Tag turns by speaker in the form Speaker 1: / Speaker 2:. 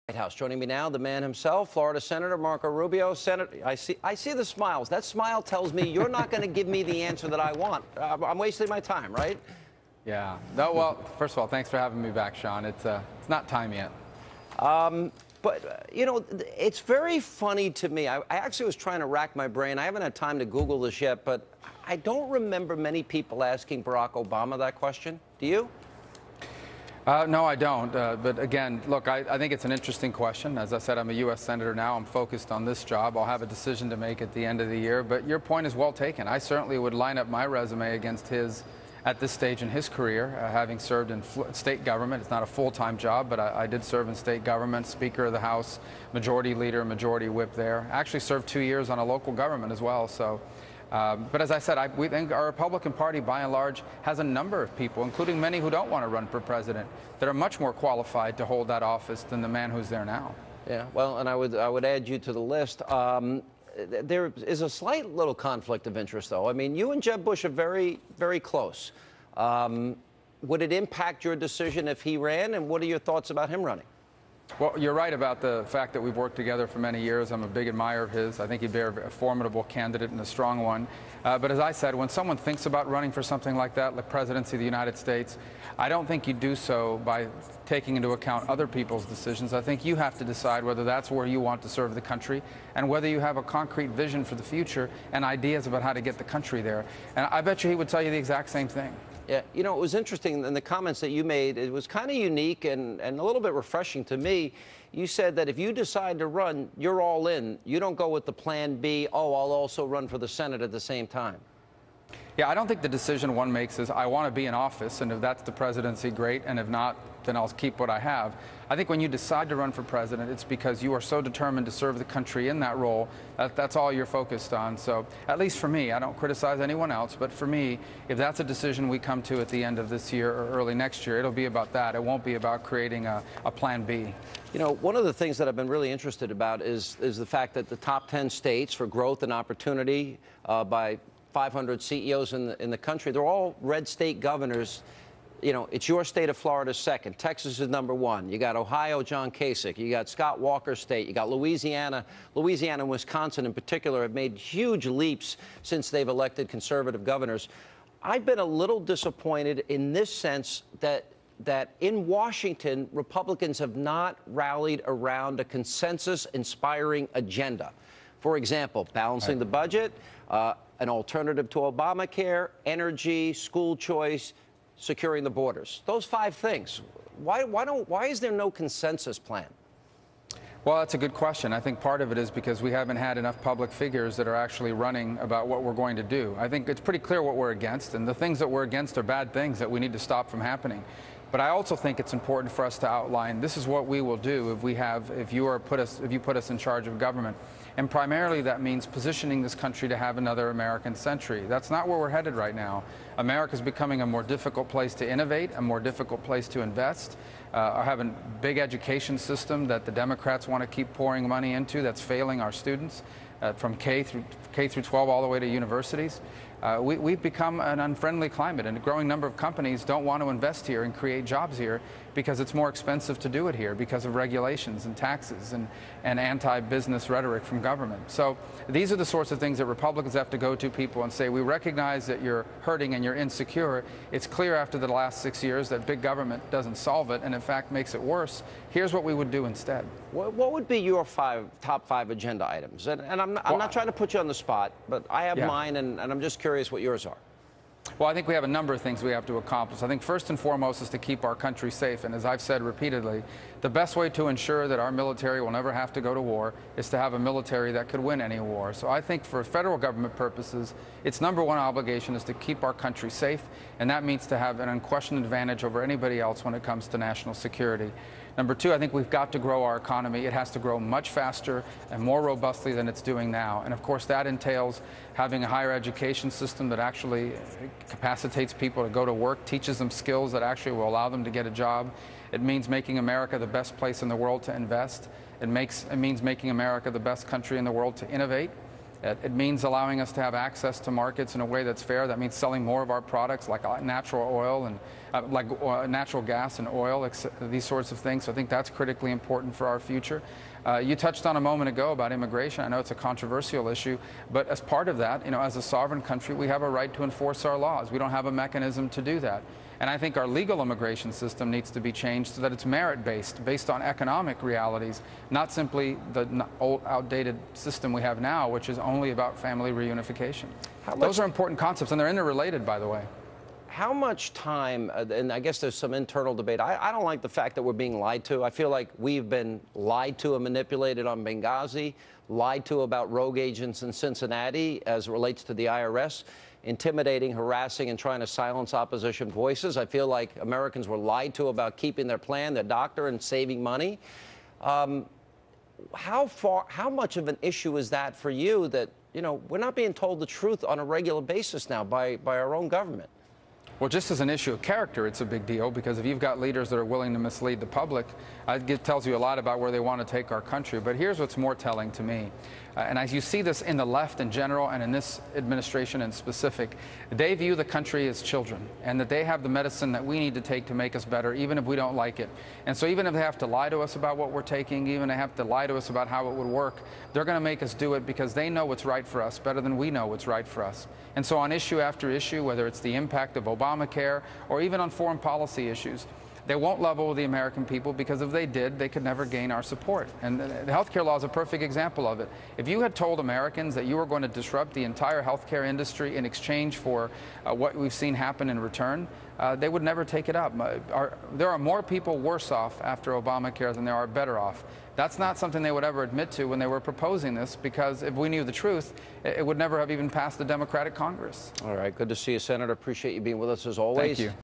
Speaker 1: White House. Joining me now, the man himself, Florida Senator Marco Rubio. Senator, I see the smiles. That smile tells me you're not going to give me the answer that I want. I'm wasting my time, right?
Speaker 2: Yeah. No, well, first of all, thanks for having me back, Sean. It's not time yet.
Speaker 1: You know, it's very funny to me. I actually was trying to rack my brain. I haven't had time to Google this yet, but I don't remember many people asking Barack Obama that question. Do you?
Speaker 2: No, I don't. But again, look, I think it's an interesting question. As I said, I'm a U.S. Senator now. I'm focused on this job. I'll have a decision to make at the end of the year. But your point is well taken. I certainly would line up my resume against his at this stage in his career, having served in state government. It's not a full-time job, but I did serve in state government, Speaker of the House, Majority Leader, Majority Whip there. I actually served 2 years on a local government as well. So. But as I said, we think our Republican Party, by and large, has a number of people, including many who don't want to run for president, that are much more qualified to hold that office than the man who's there now.
Speaker 1: Yeah, well, and I would add you to the list. There is a slight little conflict of interest, though. I mean, you and Jeb Bush are very, very close. Would it impact your decision if he ran, and what are your thoughts about him running?
Speaker 2: Well, you're right about the fact that we've worked together for many years. I'm a big admirer of his. I think he'd be a formidable candidate and a strong one. But as I said, when someone thinks about running for something like that, like presidency of the United States, I don't think you do so by taking into account other people's decisions. I think you have to decide whether that's where you want to serve the country and whether you have a concrete vision for the future and ideas about how to get the country there. And I bet you he would tell you the exact same thing.
Speaker 1: Yeah, you know, it was interesting in the comments that you made. It was kind of unique and a little bit refreshing to me. You said that if you decide to run, you're all in. You don't go with the plan B, oh, I'll also run for the Senate at the same time.
Speaker 2: Yeah, I don't think the decision one makes is I want to be in office, and if that's the presidency, great, and if not, then I'll keep what I have. I think when you decide to run for president, it's because you are so determined to serve the country in that role. That's all you're focused on. So at least for me, I don't criticize anyone else, but for me, if that's a decision we come to at the end of this year or early next year, it'll be about that. It won't be about creating a plan B.
Speaker 1: You know, one of the things that I've been really interested about is the fact that the top 10 states for growth and opportunity by 500 CEOs in the country, they're all red state governors. You know, it's your state of Florida second. Texas is number one. You got Ohio, John Kasich. You got Scott Walker State. You got Louisiana. Louisiana and Wisconsin in particular have made huge leaps since they've elected conservative governors. I've been a little disappointed in this sense that in Washington, Republicans have not rallied around a consensus-inspiring agenda. For example, balancing the budget, an alternative to Obamacare, energy, school choice, securing the borders. Those 5 things. Why is there no consensus plan?
Speaker 2: Well, that's a good question. I think part of it is because we haven't had enough public figures that are actually running about what we're going to do. I think it's pretty clear what we're against, and the things that we're against are bad things that we need to stop from happening. But I also think it's important for us to outline this is what we will do if you put us in charge of government. And primarily that means positioning this country to have another American century. That's not where we're headed right now. America's becoming a more difficult place to innovate, a more difficult place to invest. Having a big education system that the Democrats want to keep pouring money into that's failing our students from K through 12 all the way to universities. We've become an unfriendly climate, and a growing number of companies don't want to invest here and create jobs here because it's more expensive to do it here because of regulations and taxes and anti-business rhetoric from government. So these are the sorts of things that Republicans have to go to people and say, we recognize that you're hurting and you're insecure. It's clear after the last 6 years that big government doesn't solve it and, in fact, makes it worse. Here's what we would do instead.
Speaker 1: What would be your top 5 agenda items? And I'm not trying to put you on the spot, but I have mine, and I'm just curious what yours are.
Speaker 2: Well, I think we have a number of things we have to accomplish. I think first and foremost is to keep our country safe. And as I've said repeatedly, the best way to ensure that our military will never have to go to war is to have a military that could win any war. So I think for federal government purposes, its number one obligation is to keep our country safe. And that means to have an unquestioned advantage over anybody else when it comes to national security. Number 2, I think we've got to grow our economy. It has to grow much faster and more robustly than it's doing now. And of course, that entails having a higher education system that actually capacitates people to go to work, teaches them skills that actually will allow them to get a job. It means making America the best place in the world to invest. It means making America the best country in the world to innovate. It means allowing us to have access to markets in a way that's fair. That means selling more of our products like natural oil and natural gas and oil, these sorts of things. So I think that's critically important for our future. You touched on a moment ago about immigration. I know it's a controversial issue, but as part of that, as a sovereign country, we have a right to enforce our laws. We don't have a mechanism to do that. And I think our legal immigration system needs to be changed so that it's merit-based, based on economic realities, not simply the old, outdated system we have now, which is only about family reunification. Those are important concepts, and they're interrelated, by the way.
Speaker 1: How much time, and I guess there's some internal debate, I don't like the fact that we're being lied to. I feel like we've been lied to and manipulated on Benghazi, lied to about rogue agents in Cincinnati as it relates to the IRS, intimidating, harassing, and trying to silence opposition voices. I feel like Americans were lied to about keeping their plan, their doctor, and saving money. How much of an issue is that for you that, we're not being told the truth on a regular basis now by our own government?
Speaker 2: Well, just as an issue of character, it's a big deal, because if you've got leaders that are willing to mislead the public, it tells you a lot about where they want to take our country. But here's what's more telling to me. And as you see this in the left in general and in this administration in specific, they view the country as children, and that they have the medicine that we need to take to make us better, even if we don't like it. And so even if they have to lie to us about what we're taking, even if they have to lie to us about how it would work, they're going to make us do it because they know what's right for us better than we know what's right for us. And so on issue after issue, whether it's the impact of Obamacare or even on foreign policy issues, they won't level with the American people, because if they did, they could never gain our support. And the health care law is a perfect example of it. If you had told Americans that you were going to disrupt the entire health care industry in exchange for what we've seen happen in return, they would never take it up. There are more people worse off after Obamacare than there are better off. That's not something they would ever admit to when they were proposing this, because if we knew the truth, it would never have even passed the Democratic Congress.
Speaker 1: All right. Good to see you, Senator. Appreciate you being with us as always.
Speaker 2: Thank you.